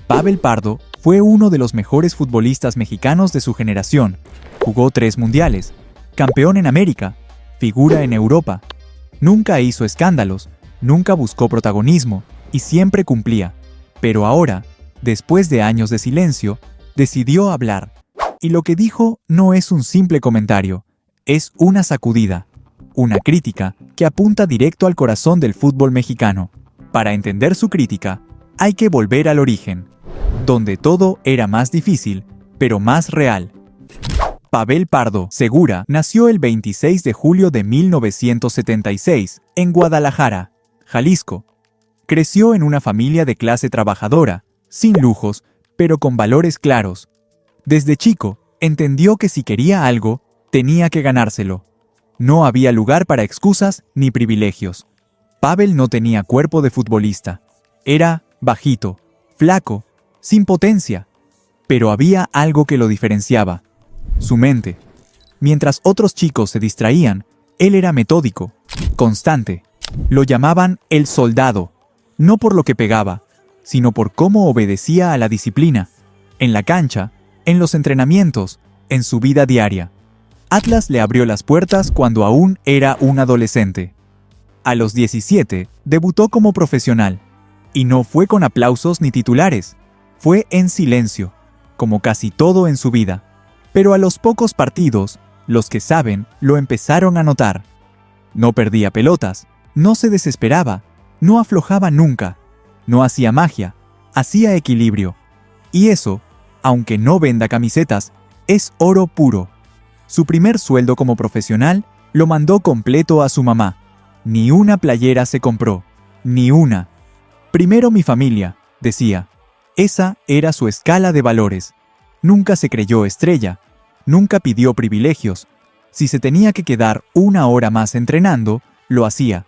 Pavel Pardo fue uno de los mejores futbolistas mexicanos de su generación. Jugó 3 mundiales, campeón en América, figura en Europa. Nunca hizo escándalos, nunca buscó protagonismo y siempre cumplía. Pero ahora, después de años de silencio, decidió hablar. Y lo que dijo no es un simple comentario, es una sacudida, una crítica que apunta directo al corazón del fútbol mexicano. Para entender su crítica, hay que volver al origen, donde todo era más difícil, pero más real. Pavel Pardo Segura nació el 26 de julio de 1976 en Guadalajara, Jalisco. Creció en una familia de clase trabajadora, sin lujos, pero con valores claros. Desde chico, entendió que si quería algo, tenía que ganárselo. No había lugar para excusas ni privilegios. Pavel no tenía cuerpo de futbolista. Era bajito, flaco, sin potencia. Pero había algo que lo diferenciaba: su mente. Mientras otros chicos se distraían, él era metódico, constante. Lo llamaban el soldado, no por lo que pegaba, sino por cómo obedecía a la disciplina, en la cancha, en los entrenamientos, en su vida diaria. Atlas le abrió las puertas cuando aún era un adolescente. A los 17, debutó como profesional, y no fue con aplausos ni titulares, fue en silencio, como casi todo en su vida. Pero a los pocos partidos, los que saben lo empezaron a notar. No perdía pelotas, no se desesperaba, no aflojaba nunca, no hacía magia, hacía equilibrio. Y eso, aunque no venda camisetas, es oro puro. Su primer sueldo como profesional lo mandó completo a su mamá. Ni una playera se compró, ni una. Primero mi familia, decía. Esa era su escala de valores. Nunca se creyó estrella, nunca pidió privilegios. Si se tenía que quedar 1 hora más entrenando, lo hacía.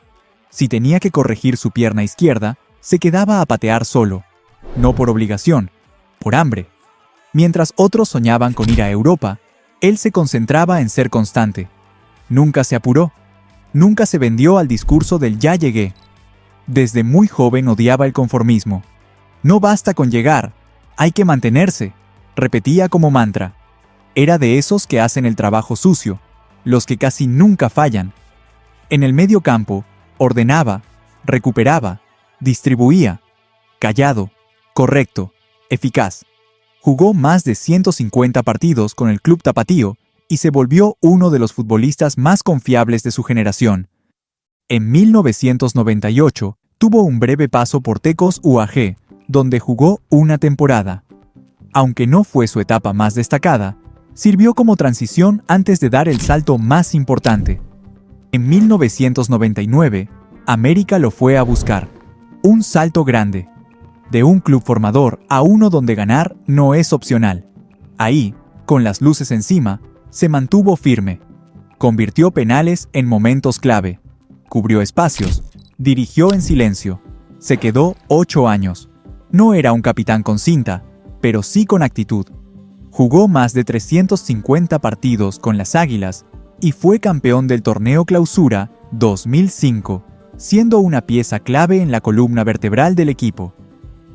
Si tenía que corregir su pierna izquierda, se quedaba a patear solo. No por obligación, por hambre. Mientras otros soñaban con ir a Europa, él se concentraba en ser constante. Nunca se apuró, nunca se vendió al discurso del ya llegué. Desde muy joven odiaba el conformismo. No basta con llegar, hay que mantenerse, repetía como mantra. Era de esos que hacen el trabajo sucio, los que casi nunca fallan. En el medio campo, ordenaba, recuperaba, distribuía, callado, correcto, eficaz. Jugó más de 150 partidos con el club tapatío y se volvió uno de los futbolistas más confiables de su generación. En 1998, tuvo un breve paso por Tecos UAG, donde jugó una temporada. Aunque no fue su etapa más destacada, sirvió como transición antes de dar el salto más importante. En 1999, América lo fue a buscar. Un salto grande. De un club formador a uno donde ganar no es opcional. Ahí, con las luces encima, se mantuvo firme. Convirtió penales en momentos clave. Cubrió espacios. Dirigió en silencio. Se quedó 8 años. No era un capitán con cinta, pero sí con actitud. Jugó más de 350 partidos con las Águilas y fue campeón del Torneo Clausura 2005, siendo una pieza clave en la columna vertebral del equipo.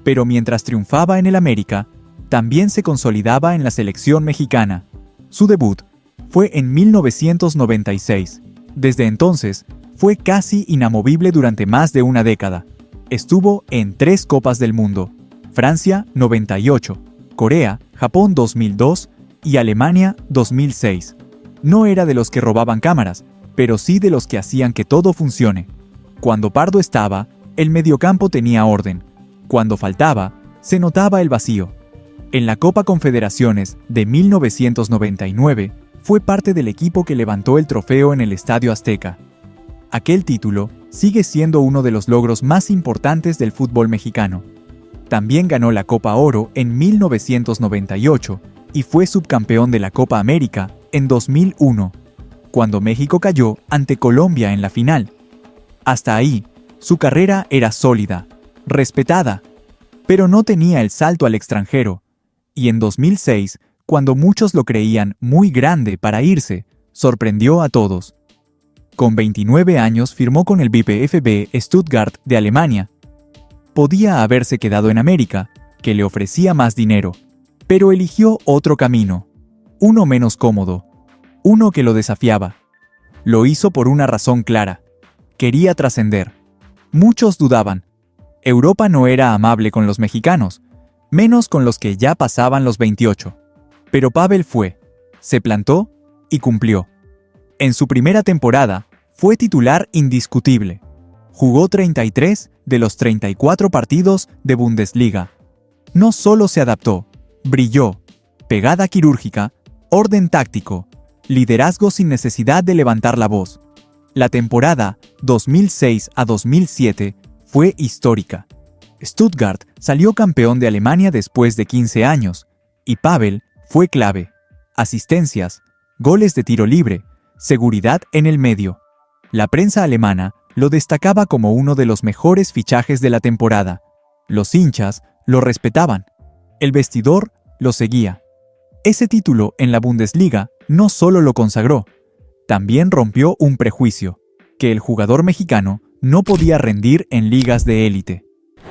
Pero mientras triunfaba en el América, también se consolidaba en la selección mexicana. Su debut fue en 1996. Desde entonces, fue casi inamovible durante más de una década. Estuvo en 3 Copas del Mundo: Francia 98, Corea, Japón 2002 y Alemania 2006. No era de los que robaban cámaras, pero sí de los que hacían que todo funcione. Cuando Pardo estaba, el mediocampo tenía orden. Cuando faltaba, se notaba el vacío. En la Copa Confederaciones de 1999, fue parte del equipo que levantó el trofeo en el Estadio Azteca. Aquel título sigue siendo uno de los logros más importantes del fútbol mexicano. También ganó la Copa Oro en 1998 y fue subcampeón de la Copa América en 2001, cuando México cayó ante Colombia en la final. Hasta ahí, su carrera era sólida, respetada, pero no tenía el salto al extranjero. Y en 2006, cuando muchos lo creían muy grande para irse, sorprendió a todos. Con 29 años firmó con el VfB Stuttgart de Alemania. Podía haberse quedado en América, que le ofrecía más dinero, pero eligió otro camino, uno menos cómodo, uno que lo desafiaba. Lo hizo por una razón clara: quería trascender. Muchos dudaban. Europa no era amable con los mexicanos, menos con los que ya pasaban los 28. Pero Pavel fue, se plantó y cumplió. En su primera temporada, fue titular indiscutible. Jugó 33 de los 34 partidos de Bundesliga. No solo se adaptó, brilló. Pegada quirúrgica, orden táctico, liderazgo sin necesidad de levantar la voz. La temporada 2006 a 2007 fue histórica. Stuttgart salió campeón de Alemania después de 15 años, y Pavel fue clave. Asistencias, goles de tiro libre, seguridad en el medio. La prensa alemana lo destacaba como uno de los mejores fichajes de la temporada. Los hinchas lo respetaban. El vestidor lo seguía. Ese título en la Bundesliga no solo lo consagró, también rompió un prejuicio, que el jugador mexicano no podía rendir en ligas de élite.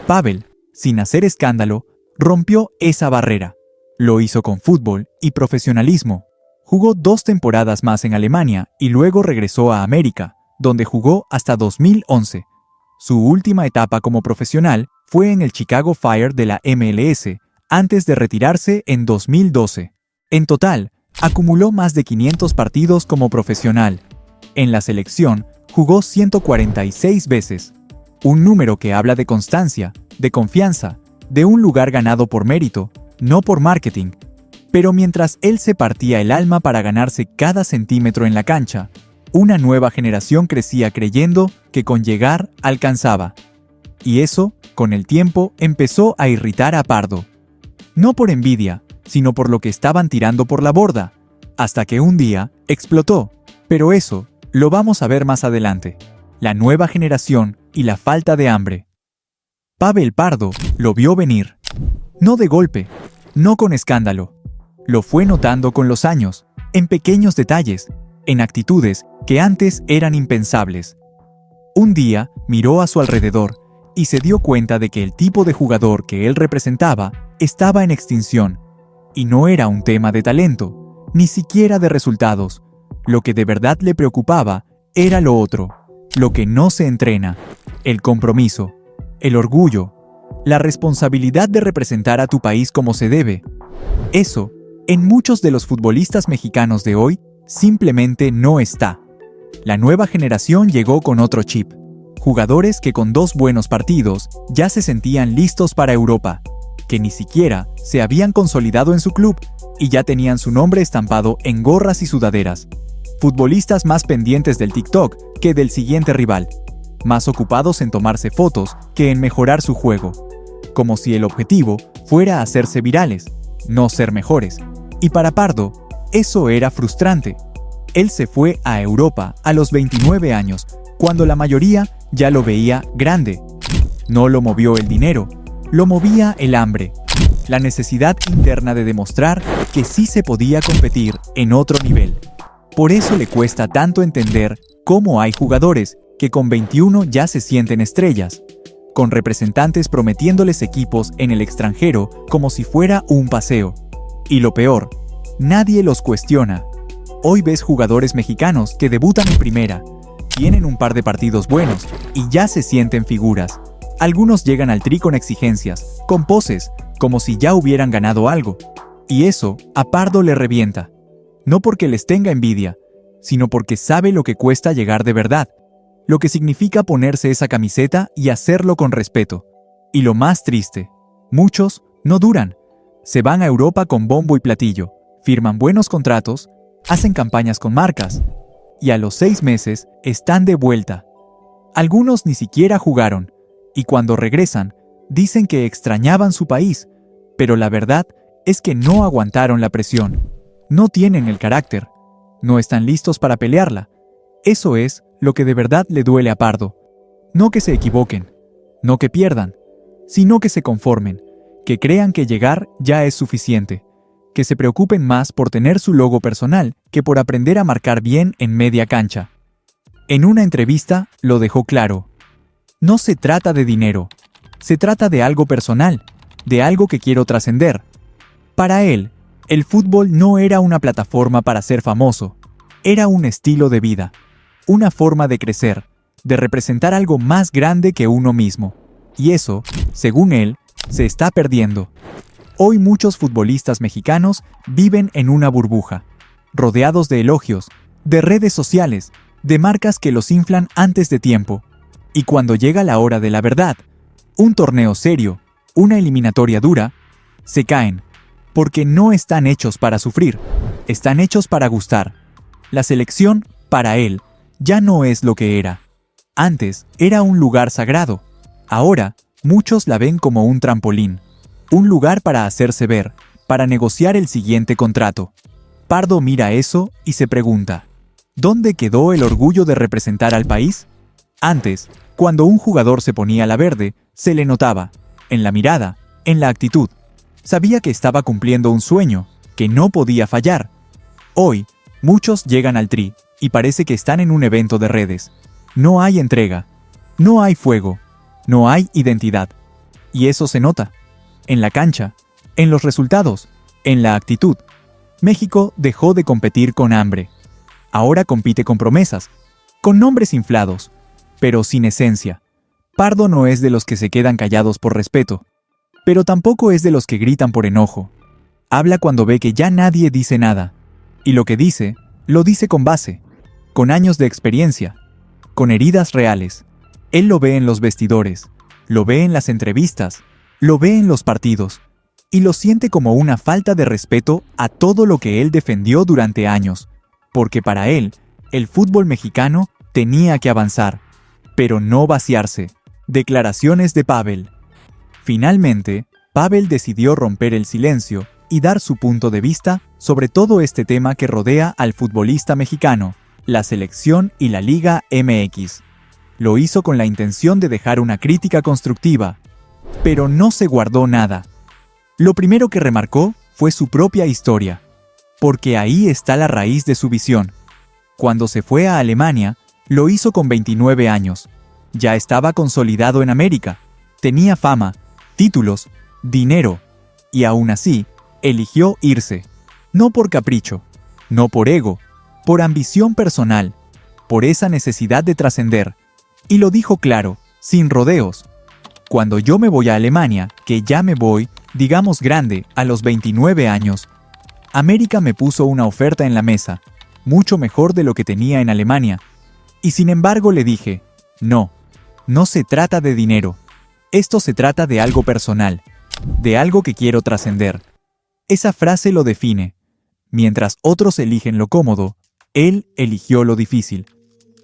Pavel, sin hacer escándalo, rompió esa barrera. Lo hizo con fútbol y profesionalismo. Jugó 2 temporadas más en Alemania y luego regresó a América, donde jugó hasta 2011. Su última etapa como profesional fue en el Chicago Fire de la MLS, antes de retirarse en 2012. En total, acumuló más de 500 partidos como profesional. En la selección, jugó 146 veces. Un número que habla de constancia, de confianza, de un lugar ganado por mérito, no por marketing. Pero mientras él se partía el alma para ganarse cada centímetro en la cancha, una nueva generación crecía creyendo que con llegar alcanzaba. Y eso, con el tiempo, empezó a irritar a Pardo. No por envidia, sino por lo que estaban tirando por la borda, hasta que un día explotó. Pero eso lo vamos a ver más adelante. La nueva generación y la falta de hambre. Pavel Pardo lo vio venir. No de golpe, no con escándalo. Lo fue notando con los años, en pequeños detalles, en actitudes que antes eran impensables. Un día miró a su alrededor y se dio cuenta de que el tipo de jugador que él representaba estaba en extinción. Y no era un tema de talento, ni siquiera de resultados. Lo que de verdad le preocupaba era lo otro, lo que no se entrena: el compromiso, el orgullo, la responsabilidad de representar a tu país como se debe. Eso, en muchos de los futbolistas mexicanos de hoy, simplemente no está. La nueva generación llegó con otro chip. Jugadores que con 2 buenos partidos ya se sentían listos para Europa, que ni siquiera se habían consolidado en su club y ya tenían su nombre estampado en gorras y sudaderas. Futbolistas más pendientes del TikTok que del siguiente rival, más ocupados en tomarse fotos que en mejorar su juego, como si el objetivo fuera hacerse virales, no ser mejores. Y para Pardo, eso era frustrante. Él se fue a Europa a los 29 años, cuando la mayoría ya lo veía grande. No lo movió el dinero, lo movía el hambre, la necesidad interna de demostrar que sí se podía competir en otro nivel. Por eso le cuesta tanto entender cómo hay jugadores que con 21 ya se sienten estrellas, con representantes prometiéndoles equipos en el extranjero como si fuera un paseo. Y lo peor, nadie los cuestiona. Hoy ves jugadores mexicanos que debutan en primera, tienen un par de partidos buenos y ya se sienten figuras. Algunos llegan al Tri con exigencias, con poses, como si ya hubieran ganado algo. Y eso a Pardo le revienta. No porque les tenga envidia, sino porque sabe lo que cuesta llegar de verdad, lo que significa ponerse esa camiseta y hacerlo con respeto. Y lo más triste, muchos no duran. Se van a Europa con bombo y platillo, firman buenos contratos, hacen campañas con marcas, y a los 6 meses están de vuelta. Algunos ni siquiera jugaron, y cuando regresan, dicen que extrañaban su país, pero la verdad es que no aguantaron la presión. No tienen el carácter, no están listos para pelearla. Eso es lo que de verdad le duele a Pardo. No que se equivoquen, no que pierdan, sino que se conformen, que crean que llegar ya es suficiente, que se preocupen más por tener su logo personal que por aprender a marcar bien en media cancha. En una entrevista lo dejó claro: no se trata de dinero, se trata de algo personal, de algo que quiero trascender. Para él, el fútbol no era una plataforma para ser famoso, era un estilo de vida, una forma de crecer, de representar algo más grande que uno mismo. Y eso, según él, se está perdiendo. Hoy muchos futbolistas mexicanos viven en una burbuja, rodeados de elogios, de redes sociales, de marcas que los inflan antes de tiempo. Y cuando llega la hora de la verdad, un torneo serio, una eliminatoria dura, se caen, porque no están hechos para sufrir, están hechos para gustar. La selección, para él, ya no es lo que era. Antes era un lugar sagrado. Ahora, muchos la ven como un trampolín, un lugar para hacerse ver, para negociar el siguiente contrato. Pardo mira eso y se pregunta, ¿dónde quedó el orgullo de representar al país? Antes, cuando un jugador se ponía la verde, se le notaba, en la mirada, en la actitud. Sabía que estaba cumpliendo un sueño, que no podía fallar. Hoy, muchos llegan al Tri y parece que están en un evento de redes. No hay entrega, no hay fuego, no hay identidad. Y eso se nota. En la cancha, en los resultados, en la actitud. México dejó de competir con hambre. Ahora compite con promesas, con nombres inflados, pero sin esencia. Pardo no es de los que se quedan callados por respeto, pero tampoco es de los que gritan por enojo. Habla cuando ve que ya nadie dice nada, y lo que dice, lo dice con base, con años de experiencia, con heridas reales. Él lo ve en los vestidores, lo ve en las entrevistas, lo ve en los partidos, y lo siente como una falta de respeto a todo lo que él defendió durante años, porque para él, el fútbol mexicano tenía que avanzar, pero no vaciarse. Declaraciones de Pavel. Finalmente, Pavel decidió romper el silencio y dar su punto de vista sobre todo este tema que rodea al futbolista mexicano, la selección y la Liga MX. Lo hizo con la intención de dejar una crítica constructiva, pero no se guardó nada. Lo primero que remarcó fue su propia historia, porque ahí está la raíz de su visión. Cuando se fue a Alemania, lo hizo con 29 años. Ya estaba consolidado en América, tenía fama, títulos, dinero, y aún así, eligió irse. No por capricho, no por ego, por ambición personal, por esa necesidad de trascender. Y lo dijo claro, sin rodeos. Cuando yo me voy a Alemania, que ya me voy, digamos grande, a los 29 años, América me puso una oferta en la mesa, mucho mejor de lo que tenía en Alemania. Y sin embargo le dije, no se trata de dinero. Esto se trata de algo personal, de algo que quiero trascender. Esa frase lo define. Mientras otros eligen lo cómodo, él eligió lo difícil.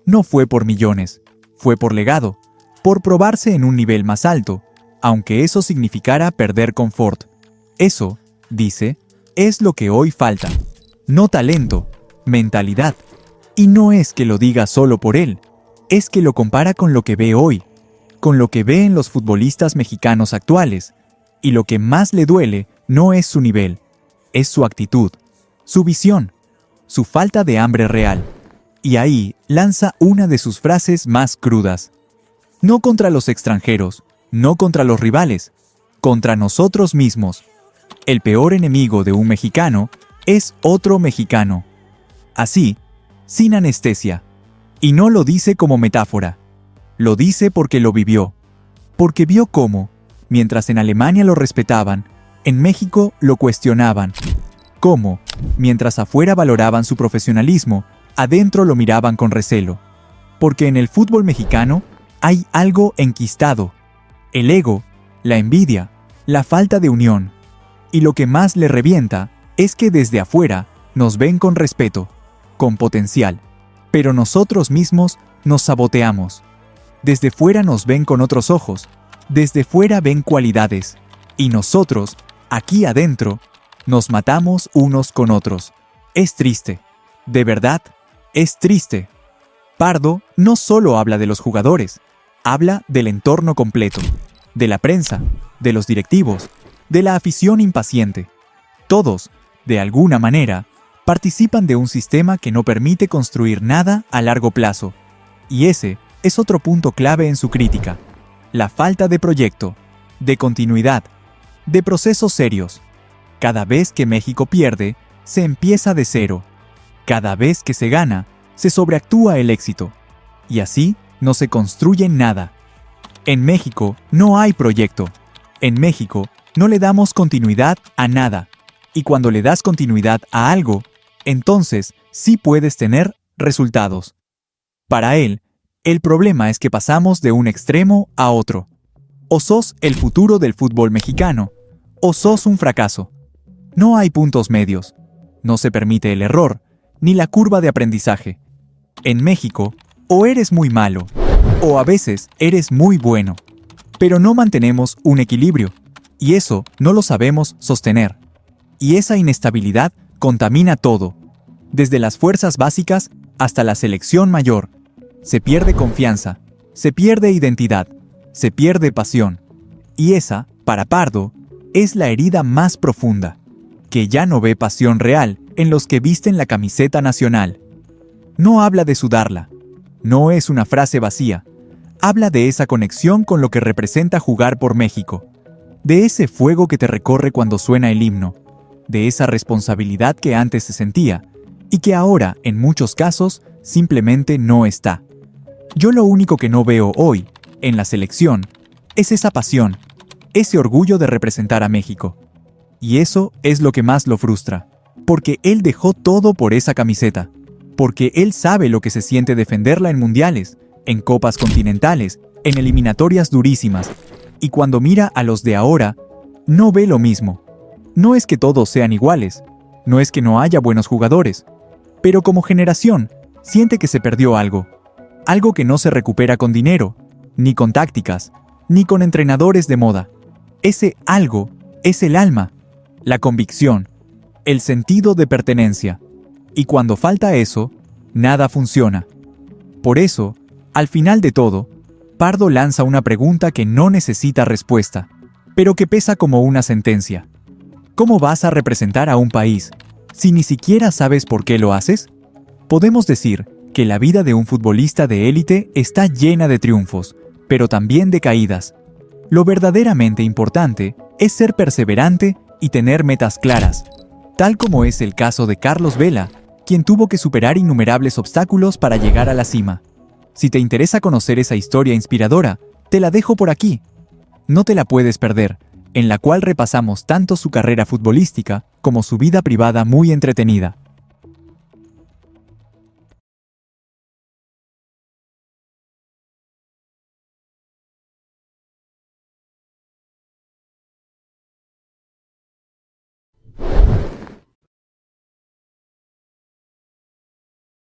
No fue por millones, fue por legado, por probarse en un nivel más alto, aunque eso significara perder confort. Eso, dice, es lo que hoy falta. No talento, mentalidad. Y no es que lo diga solo por él, es que lo compara con lo que ve hoy, con lo que ve en los futbolistas mexicanos actuales, y lo que más le duele no es su nivel, es su actitud, su visión, su falta de hambre real. Y ahí lanza una de sus frases más crudas. No contra los extranjeros, no contra los rivales, contra nosotros mismos. El peor enemigo de un mexicano es otro mexicano. Así, sin anestesia. Y no lo dice como metáfora. Lo dice porque lo vivió. Porque vio cómo, mientras en Alemania lo respetaban, en México lo cuestionaban. Cómo, mientras afuera valoraban su profesionalismo, adentro lo miraban con recelo. Porque en el fútbol mexicano hay algo enquistado. El ego, la envidia, la falta de unión. Y lo que más le revienta es que desde afuera nos ven con respeto, con potencial. Pero nosotros mismos nos saboteamos. Desde fuera nos ven con otros ojos, desde fuera ven cualidades, y nosotros, aquí adentro, nos matamos unos con otros. Es triste, de verdad, es triste. Pardo no solo habla de los jugadores, habla del entorno completo, de la prensa, de los directivos, de la afición impaciente. Todos, de alguna manera, participan de un sistema que no permite construir nada a largo plazo. Y ese es otro punto clave en su crítica. La falta de proyecto, de continuidad. de procesos serios. Cada vez que México pierde, se empieza de cero. Cada vez que se gana, se sobreactúa el éxito. Y así no se construye nada. En México no hay proyecto. En México no le damos continuidad a nada. Y cuando le das continuidad a algo, entonces sí puedes tener resultados. Para él, el problema es que pasamos de un extremo a otro. O sos el futuro del fútbol mexicano, o sos un fracaso. No hay puntos medios. No se permite el error, ni la curva de aprendizaje. En México, o eres muy malo, o a veces eres muy bueno. Pero no mantenemos un equilibrio, y eso no lo sabemos sostener. Y esa inestabilidad contamina todo, desde las fuerzas básicas hasta la selección mayor. Se pierde confianza, se pierde identidad, se pierde pasión. Y esa, para Pardo, es la herida más profunda, que ya no ve pasión real en los que visten la camiseta nacional. No habla de sudarla, no es una frase vacía, habla de esa conexión con lo que representa jugar por México, de ese fuego que te recorre cuando suena el himno, de esa responsabilidad que antes se sentía y que ahora, en muchos casos, simplemente no está. Yo lo único que no veo hoy, en la selección, es esa pasión, ese orgullo de representar a México. Y eso es lo que más lo frustra, porque él dejó todo por esa camiseta, porque él sabe lo que se siente defenderla en mundiales, en copas continentales, en eliminatorias durísimas, y cuando mira a los de ahora, no ve lo mismo. No es que todos sean iguales, no es que no haya buenos jugadores, pero como generación, siente que se perdió algo que no se recupera con dinero, ni con tácticas, ni con entrenadores de moda. Ese algo es el alma, la convicción, el sentido de pertenencia. Y cuando falta eso, nada funciona. Por eso, al final de todo, Pardo lanza una pregunta que no necesita respuesta, pero que pesa como una sentencia. ¿Cómo vas a representar a un país si ni siquiera sabes por qué lo haces? Podemos decir que la vida de un futbolista de élite está llena de triunfos, pero también de caídas. Lo verdaderamente importante es ser perseverante y tener metas claras, tal como es el caso de Carlos Vela, quien tuvo que superar innumerables obstáculos para llegar a la cima. Si te interesa conocer esa historia inspiradora, te la dejo por aquí. No te la puedes perder, en la cual repasamos tanto su carrera futbolística como su vida privada muy entretenida.